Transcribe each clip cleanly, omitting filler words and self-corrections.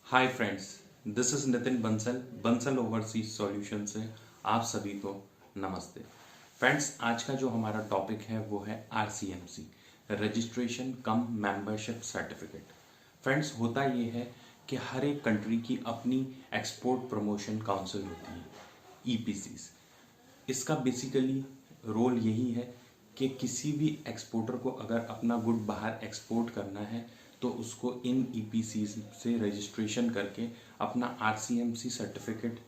Hi friends, this is Nitin Bansal Bansal overseas solution से आप सभी को नमस्ते। फ्रेंड्स, आज का जो हमारा टॉपिक है वो है आरसीएमसी, रजिस्ट्रेशन कम मेंबरशिप सर्टिफिकेट। फ्रेंड्स, होता ये है कि हर एक कंट्री की अपनी एक्सपोर्ट प्रमोशन काउंसिल होती है, ईपीसीस। इसका बेसिकली रोल यही है कि किसी भी एक्सपोर्टर को अगर अपना गुड बाहर एक्सपोर्ट करना है तो उसको इन ईपीसी से रजिस्ट्रेशन करके अपना आरसीएमसी सर्टिफिकेट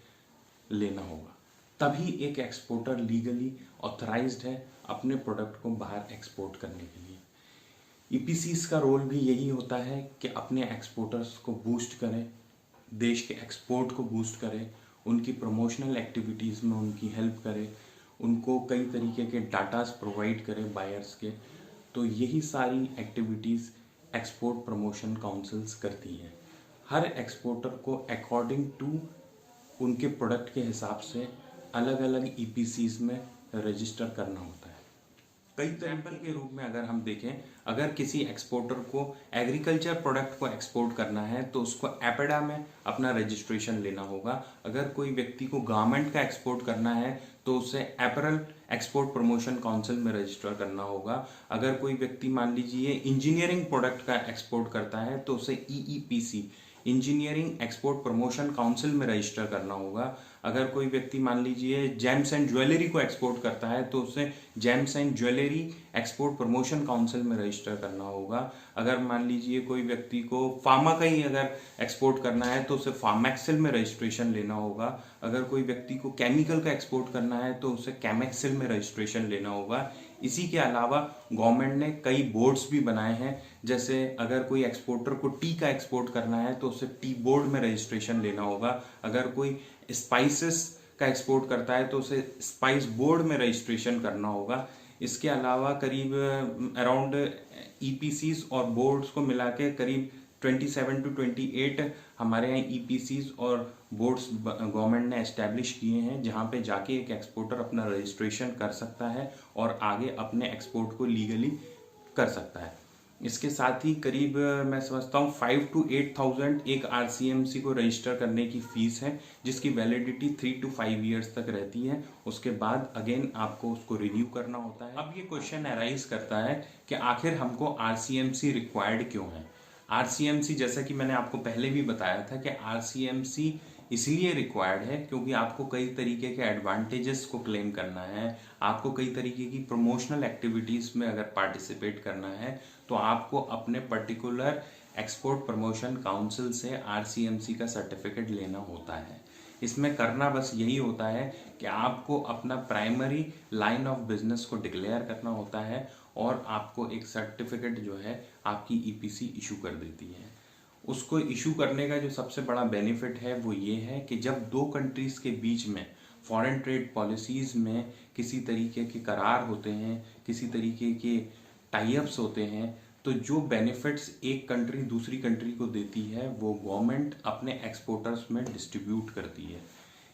लेना होगा। तभी एक एक्सपोर्टर लीगली ऑथराइज्ड है अपने प्रोडक्ट को बाहर एक्सपोर्ट करने के लिए। ईपीसीस का रोल भी यही होता है कि अपने एक्सपोर्टर्स को बूस्ट करें, देश के एक्सपोर्ट को बूस्ट करें, उनकी प्रमोशनल एक्टिविटीज़ में उनकी हेल्प करें, उनको कई तरीके के डाटास प्रोवाइड करें बायर्स के। तो यही सारी एक्टिविटीज़ एक्सपोर्ट प्रमोशन काउंसिल्स करती हैं। हर एक्सपोर्टर को अकॉर्डिंग टू उनके प्रोडक्ट के हिसाब से अलग अलग ईपीसीज में रजिस्टर करना होता है। कई एग्जाम्पल के रूप में अगर हम देखें, अगर किसी एक्सपोर्टर को एग्रीकल्चर प्रोडक्ट को एक्सपोर्ट करना है तो उसको एपेडा में अपना रजिस्ट्रेशन लेना होगा। अगर कोई व्यक्ति को गारमेंट का एक्सपोर्ट करना है तो उसे एपरल एक्सपोर्ट प्रमोशन काउंसिल में रजिस्टर करना होगा। अगर कोई व्यक्ति मान लीजिए इंजीनियरिंग प्रोडक्ट का एक्सपोर्ट करता है तो उसे EEPC, engineering export promotion council में रजिस्टर करना होगा। अगर कोई व्यक्ति मान लीजिए जेम्स एंड ज्वेलरी को एक्सपोर्ट करता है तो उसे James and jewellery export promotion council में रजिस्टर करना होगा। अगर मान लीजिए कोई व्यक्ति को फार्मा का ही अगर एक्सपोर्ट करना है तो उसे फार्मेक्सिल में रजिस्ट्रेशन लेना होगा। अगर कोई व्यक्ति को केमिकल का एक्सपोर्ट करना है तो उसे कैमेक्सिल में रजिस्ट्रेशन लेना होगा। इसी के अलावा गवर्नमेंट ने कई बोर्ड्स भी बनाए हैं, जैसे अगर कोई एक्सपोर्टर को टी का एक्सपोर्ट करना है तो उसे टी बोर्ड में रजिस्ट्रेशन लेना होगा। अगर कोई स्पाइसेस का एक्सपोर्ट करता है तो उसे स्पाइस बोर्ड में रजिस्ट्रेशन करना होगा। इसके अलावा करीब अराउंड ईपीसीज और बोर्ड्स को मिला के करीब 27 to 28 हमारे यहाँ ईपीसीज और बोर्ड्स गवर्नमेंट ने एस्टेब्लिश किए हैं, जहाँ पे जाके एक एक्सपोर्टर अपना रजिस्ट्रेशन कर सकता है और आगे अपने एक्सपोर्ट को लीगली कर सकता है। इसके साथ ही करीब मैं समझता हूँ 5 to 8,000 एक आरसीएमसी को रजिस्टर करने की फीस है, जिसकी वैलिडिटी 3 to 5 ईयर्स तक रहती है। उसके बाद अगेन आपको उसको रिन्यू करना होता है। अब ये क्वेश्चन अराइज करता है कि आखिर हमको आरसीएमसी रिक्वायर्ड क्यों है। आरसीएमसी, जैसा कि मैंने आपको पहले भी बताया था कि आरसीएमसी इसलिए रिक्वायर्ड है क्योंकि आपको कई तरीके के एडवांटेजेस को क्लेम करना है, आपको कई तरीके की प्रमोशनल एक्टिविटीज में अगर पार्टिसिपेट करना है तो आपको अपने पर्टिकुलर एक्सपोर्ट प्रमोशन काउंसिल से आरसीएमसी का सर्टिफिकेट लेना होता है। इसमें करना बस यही होता है कि आपको अपना प्राइमरी लाइन ऑफ बिजनेस को डिक्लेयर करना होता है और आपको एक सर्टिफिकेट जो है आपकी ईपीसी इशू कर देती है। उसको इशू करने का जो सबसे बड़ा बेनिफिट है वो ये है कि जब दो कंट्रीज के बीच में फॉरेन ट्रेड पॉलिसीज में किसी तरीके के करार होते हैं, किसी तरीके के टाई-अप्स होते हैं, तो जो बेनिफिट्स एक कंट्री दूसरी कंट्री को देती है वो गवर्नमेंट अपने एक्सपोर्टर्स में डिस्ट्रीब्यूट करती है।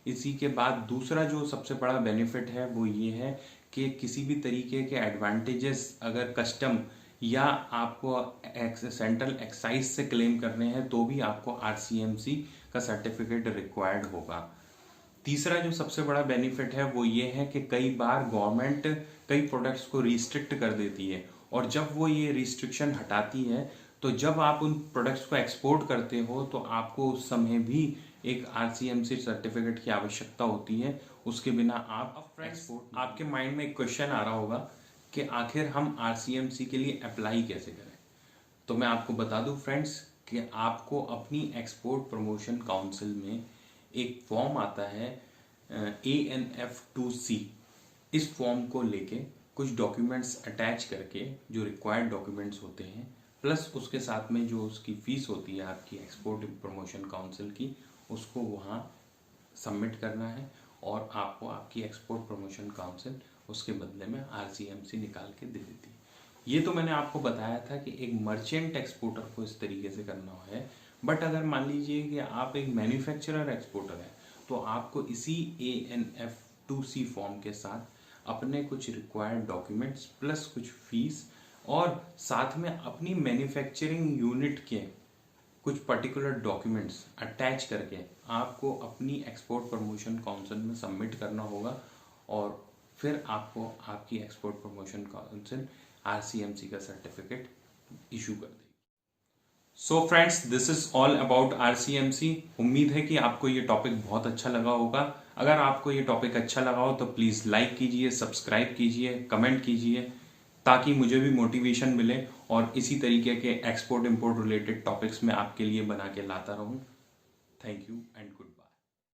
इसी के बाद दूसरा जो सबसे बड़ा बेनिफिट है वो ये है कि किसी भी तरीके के एडवांटेजेस अगर कस्टम या आपको सेंट्रल एक्साइज से क्लेम करने हैं तो भी आपको आरसीएमसी का सर्टिफिकेट रिक्वायर्ड होगा। तीसरा जो सबसे बड़ा बेनिफिट है वो ये है कि कई बार गवर्नमेंट कई प्रोडक्ट्स को रिस्ट्रिक्ट कर देती है और जब वो ये रिस्ट्रिक्शन हटाती है तो जब आप उन प्रोडक्ट्स को एक्सपोर्ट करते हो तो आपको उस समय भी एक आरसीएमसी सर्टिफिकेट की आवश्यकता होती है। उसके बिना आप एक्सपोर्ट। आपके माइंड में एक क्वेश्चन आ रहा होगा कि आखिर हम आरसीएमसी के लिए अप्लाई कैसे करें। तो मैं आपको बता दूं फ्रेंड्स कि आपको अपनी एक्सपोर्ट प्रमोशन काउंसिल में एक फॉर्म आता है ANF2C। इस फॉर्म को लेके कुछ डॉक्यूमेंट्स अटैच करके जो रिक्वायर्ड डॉक्यूमेंट्स होते हैं प्लस उसके साथ में जो उसकी फीस होती है आपकी एक्सपोर्ट प्रमोशन काउंसिल की, उसको वहाँ सबमिट करना है और आपको आपकी एक्सपोर्ट प्रमोशन काउंसिल उसके बदले में आरसीएमसी निकाल के दे देती है। ये तो मैंने आपको बताया था कि एक मर्चेंट एक्सपोर्टर को इस तरीके से करना है, बट अगर मान लीजिए कि आप एक मैन्युफैक्चरर एक्सपोर्टर हैं तो आपको इसी ANF2C फॉर्म के साथ अपने कुछ रिक्वायर्ड डॉक्यूमेंट्स प्लस कुछ फीस और साथ में अपनी मैन्युफैक्चरिंग यूनिट के कुछ पर्टिकुलर डॉक्यूमेंट्स अटैच करके आपको अपनी एक्सपोर्ट प्रमोशन काउंसिल में सबमिट करना होगा और फिर आपको आपकी एक्सपोर्ट प्रमोशन काउंसिल आरसीएमसी का सर्टिफिकेट इशू कर देगी। So friends, this is all about RCMC. उम्मीद है कि आपको ये टॉपिक बहुत अच्छा लगा होगा। अगर आपको ये टॉपिक अच्छा लगा हो तो प्लीज़ लाइक कीजिए, सब्सक्राइब कीजिए, कमेंट कीजिए, ताकि मुझे भी मोटिवेशन मिले और इसी तरीके के एक्सपोर्ट इंपोर्ट रिलेटेड टॉपिक्स मैं आपके लिए बना के लाता रहूं। Thank you and good.